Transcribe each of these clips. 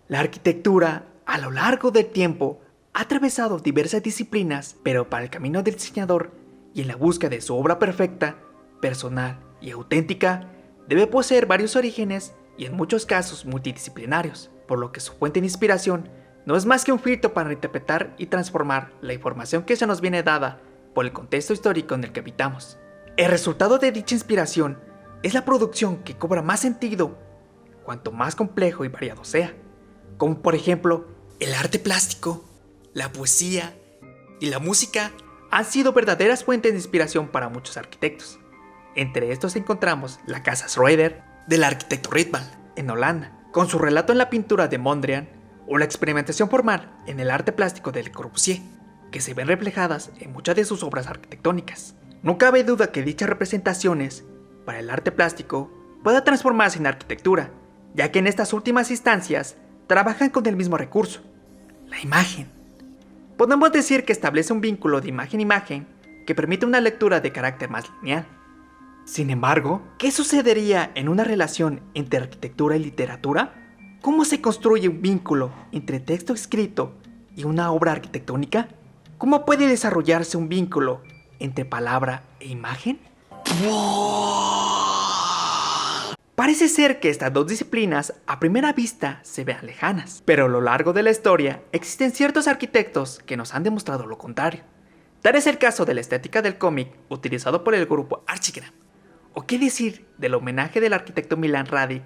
La arquitectura, a lo largo del tiempo, ha atravesado diversas disciplinas, pero para el camino del diseñador y en la búsqueda de su obra perfecta, personal y auténtica, debe poseer varios orígenes y en muchos casos multidisciplinarios, por lo que su fuente de inspiración no es más que un filtro para interpretar y transformar la información que se nos viene dada por el contexto histórico en el que habitamos. El resultado de dicha inspiración es la producción que cobra más sentido cuanto más complejo y variado sea, como por ejemplo el arte plástico, la poesía y la música han sido verdaderas fuentes de inspiración para muchos arquitectos. Entre estos encontramos la Casa Schroeder del arquitecto Rietveld en Holanda, con su relato en la pintura de Mondrian, o la experimentación formal en el arte plástico de Le Corbusier, que se ven reflejadas en muchas de sus obras arquitectónicas. No cabe duda que dichas representaciones para el arte plástico pueda transformarse en arquitectura, ya que en estas últimas instancias trabajan con el mismo recurso, la imagen. Podemos decir que establece un vínculo de imagen-imagen que permite una lectura de carácter más lineal. Sin embargo, ¿qué sucedería en una relación entre arquitectura y literatura? ¿Cómo se construye un vínculo entre texto escrito y una obra arquitectónica? ¿Cómo puede desarrollarse un vínculo entre palabra e imagen? Parece ser que estas dos disciplinas a primera vista se vean lejanas, pero a lo largo de la historia existen ciertos arquitectos que nos han demostrado lo contrario. Tal es el caso de la estética del cómic utilizado por el grupo Archigram, o qué decir del homenaje del arquitecto Milan Radic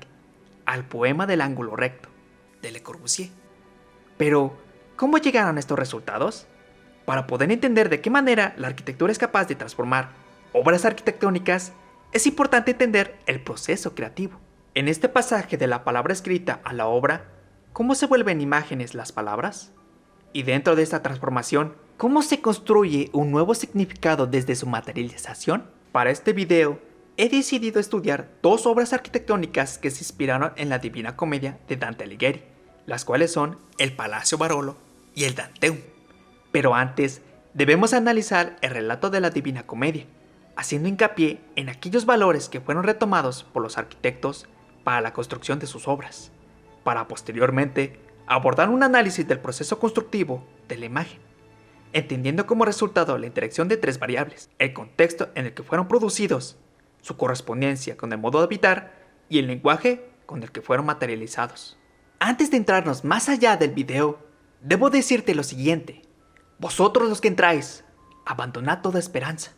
al poema del ángulo recto de Le Corbusier. Pero, ¿cómo llegaron a estos resultados? Para poder entender de qué manera la arquitectura es capaz de transformar obras arquitectónicas, es importante entender el proceso creativo. En este pasaje de la palabra escrita a la obra, ¿cómo se vuelven imágenes las palabras? Y dentro de esta transformación, ¿cómo se construye un nuevo significado desde su materialización? Para este video, he decidido estudiar dos obras arquitectónicas que se inspiraron en la Divina Comedia de Dante Alighieri, las cuales son el Palacio Barolo y el Danteum. Pero antes, debemos analizar el relato de la Divina Comedia, haciendo hincapié en aquellos valores que fueron retomados por los arquitectos para la construcción de sus obras, para posteriormente abordar un análisis del proceso constructivo de la imagen, entendiendo como resultado la interacción de tres variables: el contexto en el que fueron producidos, su correspondencia con el modo de habitar y el lenguaje con el que fueron materializados. Antes de entrarnos más allá del video, debo decirte lo siguiente: vosotros los que entráis, abandonad toda esperanza,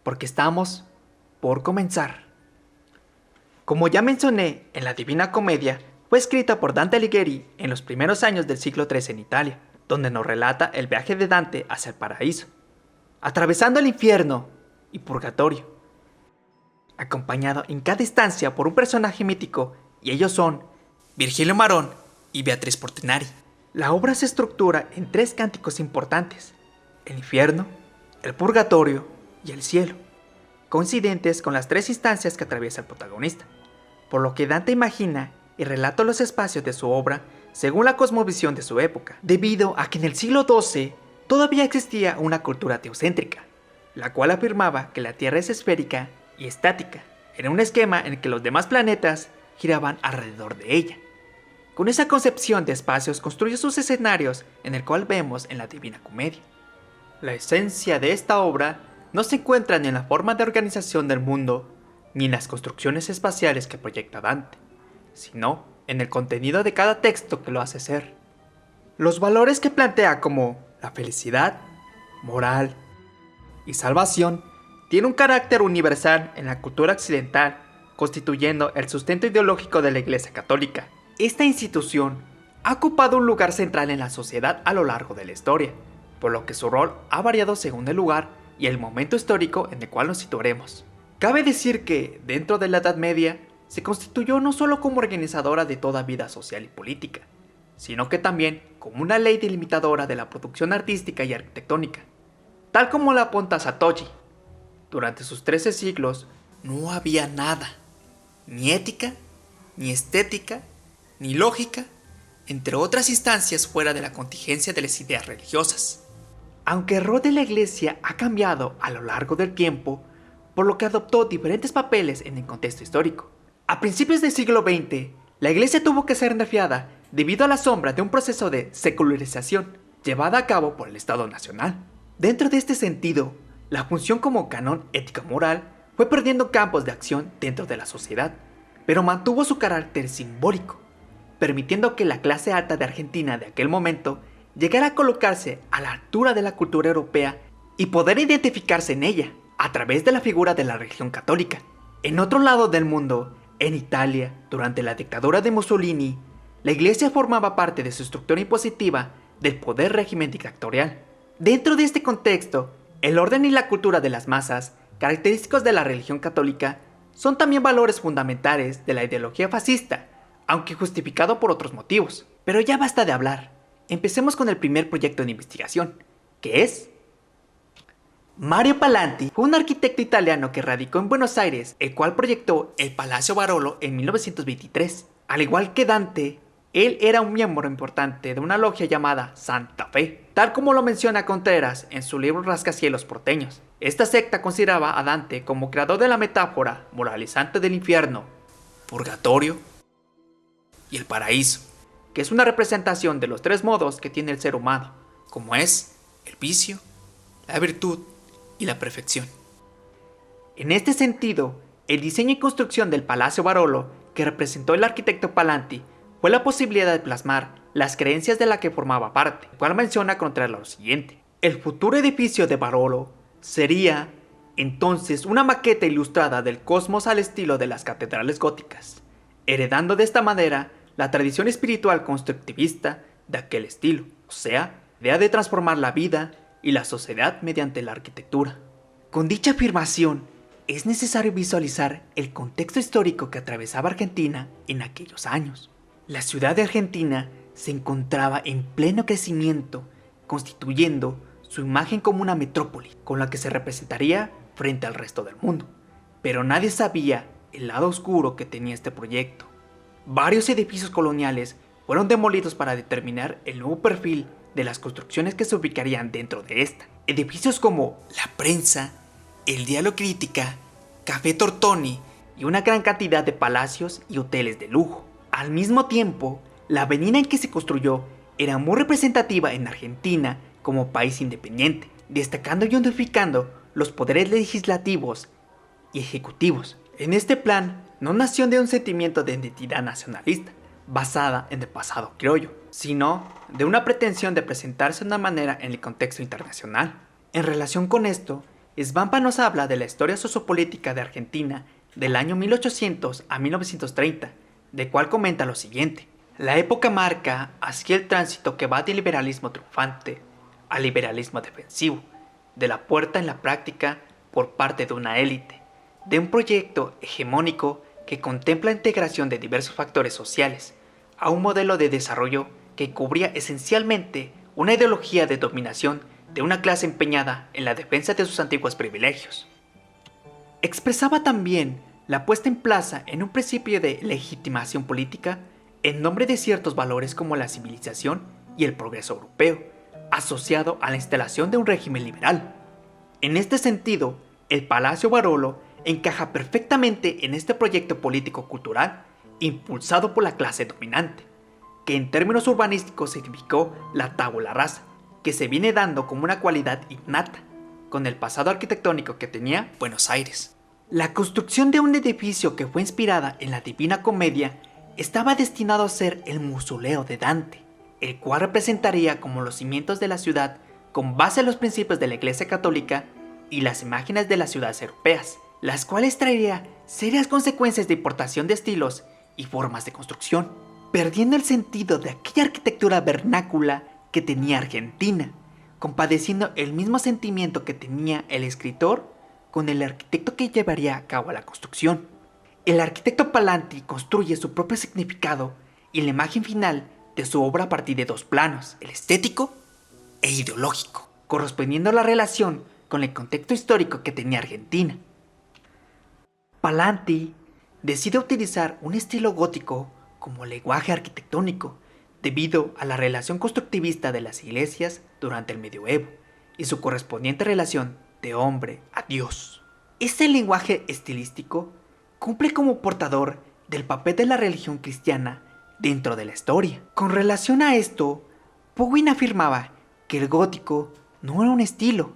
porque estamos por comenzar. Como ya mencioné, en la Divina Comedia fue escrita por Dante Alighieri en los primeros años del siglo III en Italia, donde nos relata el viaje de Dante hacia el paraíso, atravesando el infierno y purgatorio, acompañado en cada instancia por un personaje mítico, y ellos son Virgilio Marón y Beatriz Portinari. La obra se estructura en tres cánticos importantes: el infierno, el purgatorio y el cielo, coincidentes con las tres instancias que atraviesa el protagonista, por lo que Dante imagina y relata los espacios de su obra según la cosmovisión de su época, debido a que en el siglo XII todavía existía una cultura teocéntrica, la cual afirmaba que la Tierra es esférica y estática, en un esquema en el que los demás planetas giraban alrededor de ella. Con esa concepción de espacios construyó sus escenarios, en el cual vemos en la Divina Comedia. La esencia de esta obra no se encuentra ni en la forma de organización del mundo, ni en las construcciones espaciales que proyecta Dante, sino en el contenido de cada texto que lo hace ser. Los valores que plantea, como la felicidad, moral y salvación, tienen un carácter universal en la cultura occidental, constituyendo el sustento ideológico de la Iglesia Católica. Esta institución ha ocupado un lugar central en la sociedad a lo largo de la historia, por lo que su rol ha variado según el lugar y el momento histórico en el cual nos situaremos. Cabe decir que, dentro de la Edad Media, se constituyó no solo como organizadora de toda vida social y política, sino que también como una ley delimitadora de la producción artística y arquitectónica, tal como la apunta Satoshi. Durante sus 13 siglos no había nada, ni ética, ni estética, ni lógica, entre otras instancias fuera de la contingencia de las ideas religiosas. Aunque el rol de la Iglesia ha cambiado a lo largo del tiempo, por lo que adoptó diferentes papeles en el contexto histórico. A principios del siglo XX, la Iglesia tuvo que ser nerfeada debido a la sombra de un proceso de secularización llevada a cabo por el Estado Nacional. Dentro de este sentido, la función como canon ético-moral fue perdiendo campos de acción dentro de la sociedad, pero mantuvo su carácter simbólico, permitiendo que la clase alta de Argentina de aquel momento llegara a colocarse a la altura de la cultura europea y poder identificarse en ella a través de la figura de la religión católica. En otro lado del mundo, en Italia, durante la dictadura de Mussolini, la iglesia formaba parte de su estructura impositiva del poder régimen dictatorial. Dentro de este contexto, el orden y la cultura de las masas, característicos de la religión católica, son también valores fundamentales de la ideología fascista, aunque justificado por otros motivos. Pero ya basta de hablar. Empecemos con el primer proyecto de investigación, que es... Mario Palanti fue un arquitecto italiano que radicó en Buenos Aires, el cual proyectó el Palacio Barolo en 1923. Al igual que Dante, él era un miembro importante de una logia llamada Santa Fe, tal como lo menciona Contreras en su libro Rascacielos porteños. Esta secta consideraba a Dante como creador de la metáfora moralizante del infierno, purgatorio y el paraíso, que es una representación de los tres modos que tiene el ser humano, como es el vicio, la virtud y la perfección. En este sentido, el diseño y construcción del Palacio Barolo, que representó el arquitecto Palanti, fue la posibilidad de plasmar las creencias de la que formaba parte, el cual menciona contra lo siguiente. El futuro edificio de Barolo sería entonces una maqueta ilustrada del cosmos al estilo de las catedrales góticas, heredando de esta manera la tradición espiritual constructivista de aquel estilo, o sea, la idea de transformar la vida y la sociedad mediante la arquitectura. Con dicha afirmación, es necesario visualizar el contexto histórico que atravesaba Argentina en aquellos años. La ciudad de Argentina se encontraba en pleno crecimiento, constituyendo su imagen como una metrópoli, con la que se representaría frente al resto del mundo. Pero nadie sabía el lado oscuro que tenía este proyecto. Varios edificios coloniales fueron demolidos para determinar el nuevo perfil de las construcciones que se ubicarían dentro de esta. Edificios como La Prensa, El Diario Crítica, Café Tortoni y una gran cantidad de palacios y hoteles de lujo. Al mismo tiempo, la avenida en que se construyó era muy representativa en Argentina como país independiente, destacando y unificando los poderes legislativos y ejecutivos. En este plan, no nació de un sentimiento de identidad nacionalista, basada en el pasado criollo, sino de una pretensión de presentarse de una manera en el contexto internacional. En relación con esto, Svampa nos habla de la historia sociopolítica de Argentina del año 1800 a 1930, de cual comenta lo siguiente. La época marca así el tránsito que va del liberalismo triunfante al liberalismo defensivo, de la puerta en la práctica por parte de una élite, de un proyecto hegemónico que contempla la integración de diversos factores sociales, a un modelo de desarrollo que cubría esencialmente una ideología de dominación de una clase empeñada en la defensa de sus antiguos privilegios. Expresaba también la puesta en plaza en un principio de legitimación política en nombre de ciertos valores como la civilización y el progreso europeo, asociado a la instalación de un régimen liberal. En este sentido, el Palacio Barolo encaja perfectamente en este proyecto político-cultural impulsado por la clase dominante, que en términos urbanísticos significó la tabula rasa, que se viene dando como una cualidad innata, con el pasado arquitectónico que tenía Buenos Aires. La construcción de un edificio que fue inspirada en la Divina Comedia estaba destinado a ser el mausoleo de Dante, el cual representaría como los cimientos de la ciudad con base en los principios de la Iglesia Católica y las imágenes de las ciudades europeas, las cuales traería serias consecuencias de importación de estilos y formas de construcción, perdiendo el sentido de aquella arquitectura vernácula que tenía Argentina, compadeciendo el mismo sentimiento que tenía el escritor con el arquitecto que llevaría a cabo la construcción. El arquitecto Palanti construye su propio significado y la imagen final de su obra a partir de dos planos, el estético e ideológico, correspondiendo a la relación con el contexto histórico que tenía Argentina. Palanti decide utilizar un estilo gótico como lenguaje arquitectónico debido a la relación constructivista de las iglesias durante el medioevo y su correspondiente relación de hombre a Dios. Este lenguaje estilístico cumple como portador del papel de la religión cristiana dentro de la historia. Con relación a esto, Bowing afirmaba que el gótico no era un estilo,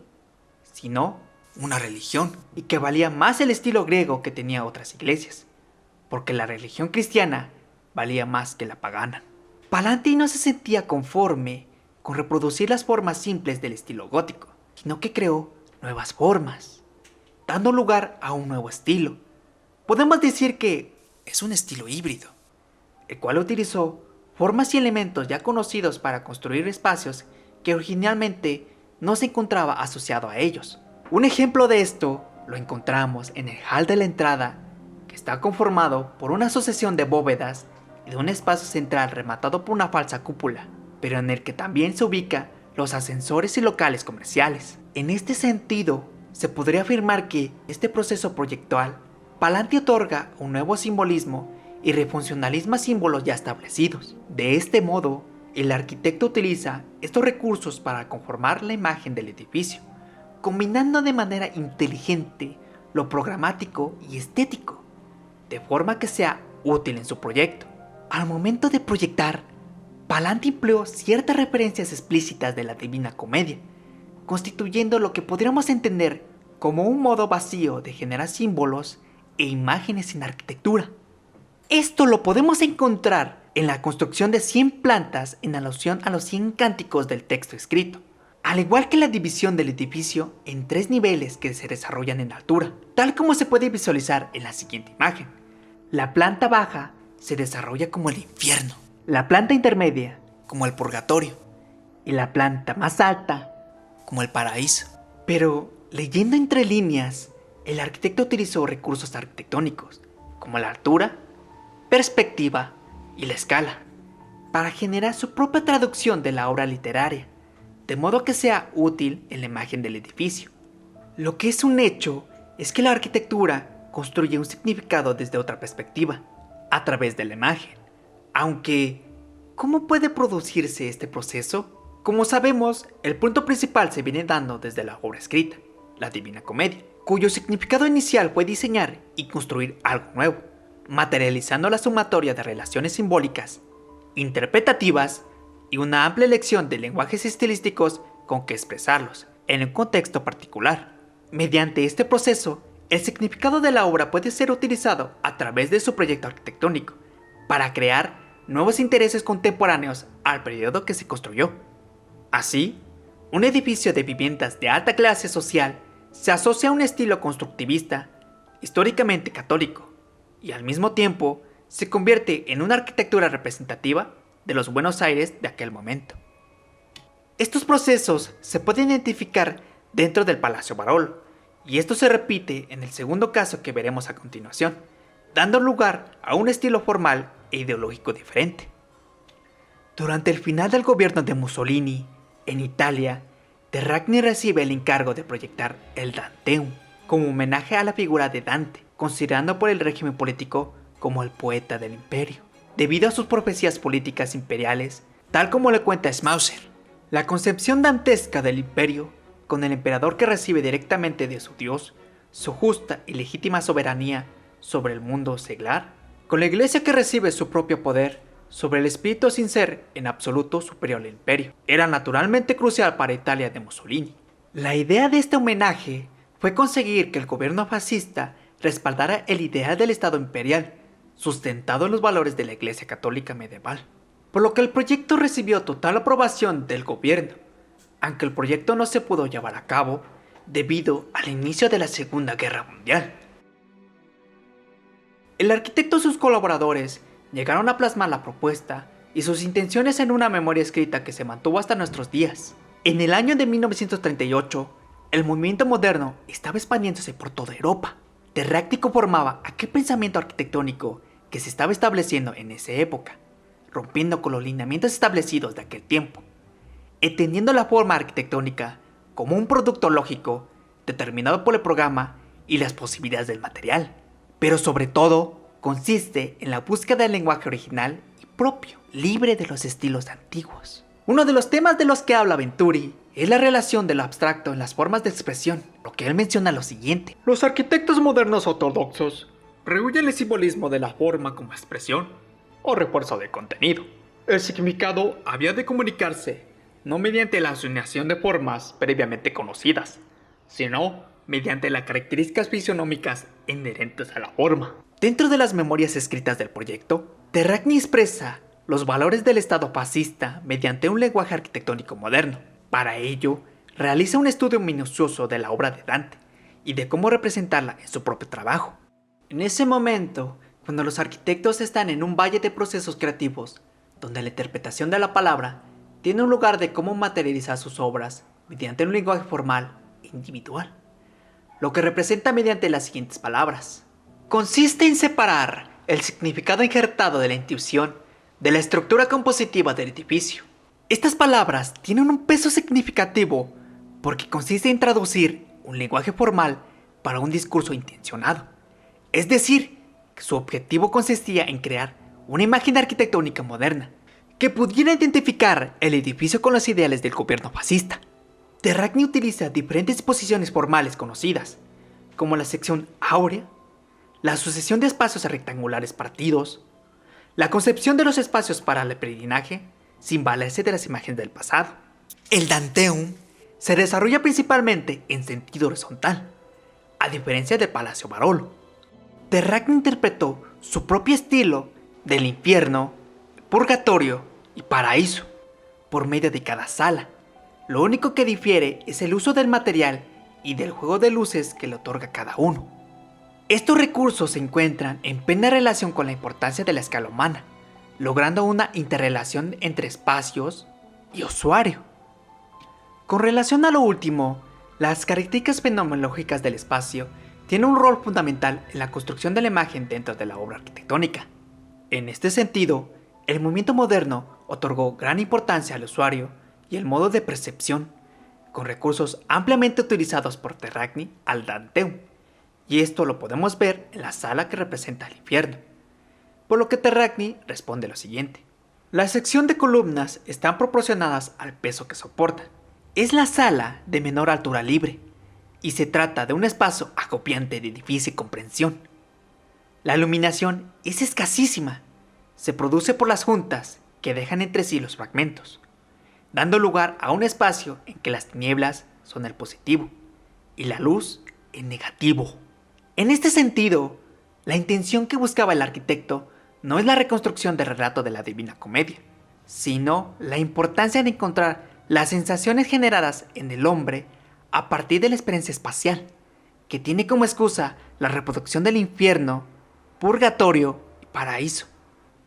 sino una religión, y que valía más el estilo griego que tenía otras iglesias, porque la religión cristiana valía más que la pagana. Pallanti no se sentía conforme con reproducir las formas simples del estilo gótico, sino que creó nuevas formas, dando lugar a un nuevo estilo. Podemos decir que es un estilo híbrido, el cual utilizó formas y elementos ya conocidos para construir espacios que originalmente no se encontraba asociado a ellos. Un ejemplo de esto lo encontramos en el hall de la entrada, que está conformado por una sucesión de bóvedas y de un espacio central rematado por una falsa cúpula, pero en el que también se ubican los ascensores y locales comerciales. En este sentido, se podría afirmar que este proceso proyectual, Pallanti otorga un nuevo simbolismo y refuncionalismo a símbolos ya establecidos. De este modo, el arquitecto utiliza estos recursos para conformar la imagen del edificio, combinando de manera inteligente lo programático y estético, de forma que sea útil en su proyecto. Al momento de proyectar, Pallanti empleó ciertas referencias explícitas de la Divina Comedia, constituyendo lo que podríamos entender como un modo vacío de generar símbolos e imágenes en arquitectura. Esto lo podemos encontrar en la construcción de 100 plantas en alusión a los 100 cánticos del texto escrito, al igual que la división del edificio en 3 niveles que se desarrollan en altura, tal como se puede visualizar en la siguiente imagen. La planta baja se desarrolla como el infierno, la planta intermedia como el purgatorio y la planta más alta como el paraíso. Pero leyendo entre líneas, el arquitecto utilizó recursos arquitectónicos como la altura, perspectiva y la escala para generar su propia traducción de la obra literaria, de modo que sea útil en la imagen del edificio. Lo que es un hecho es que la arquitectura construye un significado desde otra perspectiva, a través de la imagen. Aunque, ¿cómo puede producirse este proceso? Como sabemos, el punto principal se viene dando desde la obra escrita, la Divina Comedia, cuyo significado inicial fue diseñar y construir algo nuevo, materializando la sumatoria de relaciones simbólicas, interpretativas y una amplia elección de lenguajes estilísticos con que expresarlos en un contexto particular. Mediante este proceso, el significado de la obra puede ser utilizado a través de su proyecto arquitectónico para crear nuevos intereses contemporáneos al periodo que se construyó. Así, un edificio de viviendas de alta clase social se asocia a un estilo constructivista, históricamente católico, y al mismo tiempo se convierte en una arquitectura representativa de los Buenos Aires de aquel momento. Estos procesos se pueden identificar dentro del Palacio Barolo, y esto se repite en el segundo caso que veremos a continuación, dando lugar a un estilo formal e ideológico diferente. Durante el final del gobierno de Mussolini, en Italia, Terragni recibe el encargo de proyectar el Danteum como homenaje a la figura de Dante, considerando por el régimen político como el poeta del imperio, debido a sus profecías políticas imperiales, tal como le cuenta Schmauser. La concepción dantesca del imperio, con el emperador que recibe directamente de su dios su justa y legítima soberanía sobre el mundo seglar, con la iglesia que recibe su propio poder sobre el espíritu sin ser en absoluto superior al imperio, era naturalmente crucial para Italia de Mussolini. La idea de este homenaje fue conseguir que el gobierno fascista respaldara el ideal del Estado imperial, sustentado en los valores de la Iglesia Católica medieval, por lo que el proyecto recibió total aprobación del gobierno, aunque el proyecto no se pudo llevar a cabo debido al inicio de la Segunda Guerra Mundial. El arquitecto y sus colaboradores llegaron a plasmar la propuesta y sus intenciones en una memoria escrita que se mantuvo hasta nuestros días. En el año de 1938, el movimiento moderno estaba expandiéndose por toda Europa. Terragni conformaba aquel pensamiento arquitectónico que se estaba estableciendo en esa época, rompiendo con los lineamientos establecidos de aquel tiempo, entendiendo la forma arquitectónica como un producto lógico determinado por el programa y las posibilidades del material, pero sobre todo consiste en la búsqueda del lenguaje original y propio, libre de los estilos antiguos. Uno de los temas de los que habla Venturi es la relación de lo abstracto en las formas de expresión, lo que él menciona lo siguiente: los arquitectos modernos ortodoxos rehuyen el simbolismo de la forma como expresión o refuerzo de contenido. El significado había de comunicarse no mediante la asignación de formas previamente conocidas, sino mediante las características fisionómicas inherentes a la forma. Dentro de las memorias escritas del proyecto, Terragni expresa los valores del Estado fascista mediante un lenguaje arquitectónico moderno. Para ello, realiza un estudio minucioso de la obra de Dante y de cómo representarla en su propio trabajo. En ese momento, cuando los arquitectos están en un valle de procesos creativos, donde la interpretación de la palabra tiene un lugar de cómo materializar sus obras mediante un lenguaje formal e individual, lo que representa mediante las siguientes palabras. Consiste en separar el significado injertado de la intuición de la estructura compositiva del edificio. Estas palabras tienen un peso significativo porque consiste en traducir un lenguaje formal para un discurso intencionado. Es decir, que su objetivo consistía en crear una imagen arquitectónica moderna que pudiera identificar el edificio con los ideales del gobierno fascista. Terragni utiliza diferentes disposiciones formales conocidas, como la sección áurea, la sucesión de espacios rectangulares partidos, la concepción de los espacios para el peregrinaje, sin valerse de las imágenes del pasado. El Danteum se desarrolla principalmente en sentido horizontal, a diferencia del Palacio Barolo. Terragni interpretó su propio estilo del infierno, purgatorio y paraíso por medio de cada sala. Lo único que difiere es el uso del material y del juego de luces que le otorga cada uno. Estos recursos se encuentran en plena relación con la importancia de la escala humana, logrando una interrelación entre espacios y usuario. Con relación a lo último, las características fenomenológicas del espacio tienen un rol fundamental en la construcción de la imagen dentro de la obra arquitectónica. En este sentido, el movimiento moderno otorgó gran importancia al usuario y el modo de percepción, con recursos ampliamente utilizados por Terragni al Danteum, y esto lo podemos ver en la sala que representa el infierno. Por lo que Terragni responde lo siguiente. La sección de columnas están proporcionadas al peso que soportan. Es la sala de menor altura libre, y se trata de un espacio agobiante de difícil comprensión. La iluminación es escasísima, se produce por las juntas que dejan entre sí los fragmentos, dando lugar a un espacio en que las tinieblas son el positivo y la luz el negativo. En este sentido, la intención que buscaba el arquitecto no es la reconstrucción del relato de la Divina Comedia, sino la importancia de encontrar las sensaciones generadas en el hombre a partir de la experiencia espacial, que tiene como excusa la reproducción del infierno, purgatorio y paraíso.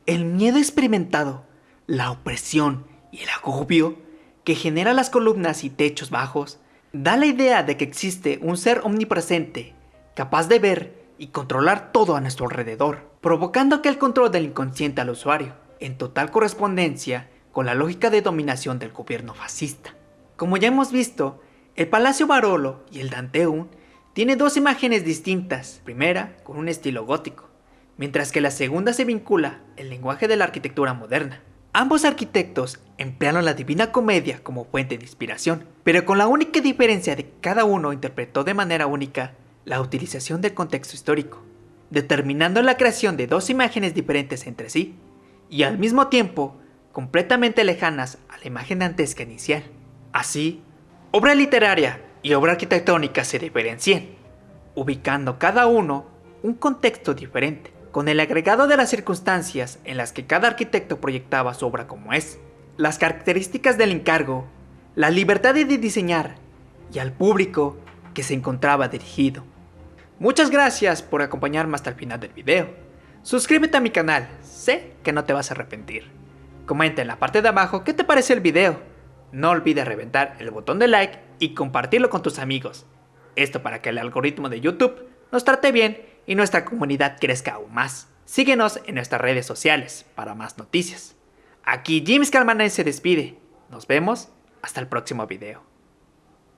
El miedo experimentado, la opresión y el agobio que genera las columnas y techos bajos, da la idea de que existe un ser omnipresente, capaz de ver y controlar todo a nuestro alrededor, provocando aquel control del inconsciente al usuario, en total correspondencia con la lógica de dominación del gobierno fascista. Como ya hemos visto, el Palacio Barolo y el Danteum tienen dos imágenes distintas, primera con un estilo gótico, mientras que la segunda se vincula el lenguaje de la arquitectura moderna. Ambos arquitectos emplearon la Divina Comedia como fuente de inspiración, pero con la única diferencia de que cada uno interpretó de manera única la utilización del contexto histórico, determinando la creación de dos imágenes diferentes entre sí, y al mismo tiempo completamente lejanas a la imagen dantesca inicial. Así, obra literaria y obra arquitectónica se diferencian, ubicando cada uno un contexto diferente, con el agregado de las circunstancias en las que cada arquitecto proyectaba su obra como es, las características del encargo, la libertad de diseñar y al público que se encontraba dirigido. Muchas gracias por acompañarme hasta el final del video. Suscríbete a mi canal, sé que no te vas a arrepentir. Comenta en la parte de abajo qué te pareció el video. No olvides reventar el botón de like y compartirlo con tus amigos. Esto para que el algoritmo de YouTube nos trate bien y nuestra comunidad crezca aún más. Síguenos en nuestras redes sociales para más noticias. Aquí James Calmanet se despide. Nos vemos hasta el próximo video.